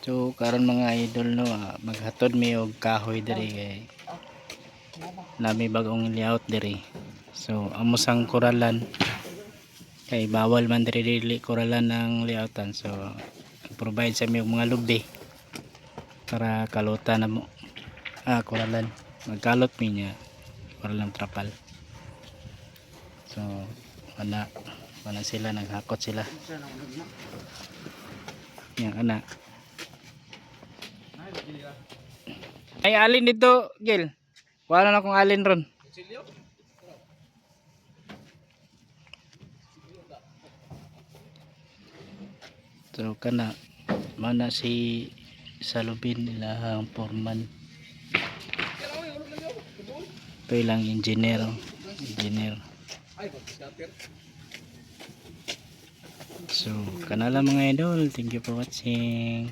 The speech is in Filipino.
So karon mga idol no, maghatod mi og kahoy diri kay nami bagong layout diri. So amo sang koralan kay bawal man dili koralan ng layoutan. So provide sa mi og mga lubi para kalutan na mo koralan. Magkalot mi niya koralan trapal. So ana sila naghakot sila. Yan ana. Ay alin dito, Gil. Wala na akong alin ron. So kana mana si Salubin nila ang foreman. Ito ilang engineer. So kana lang mga idol. Thank you for watching.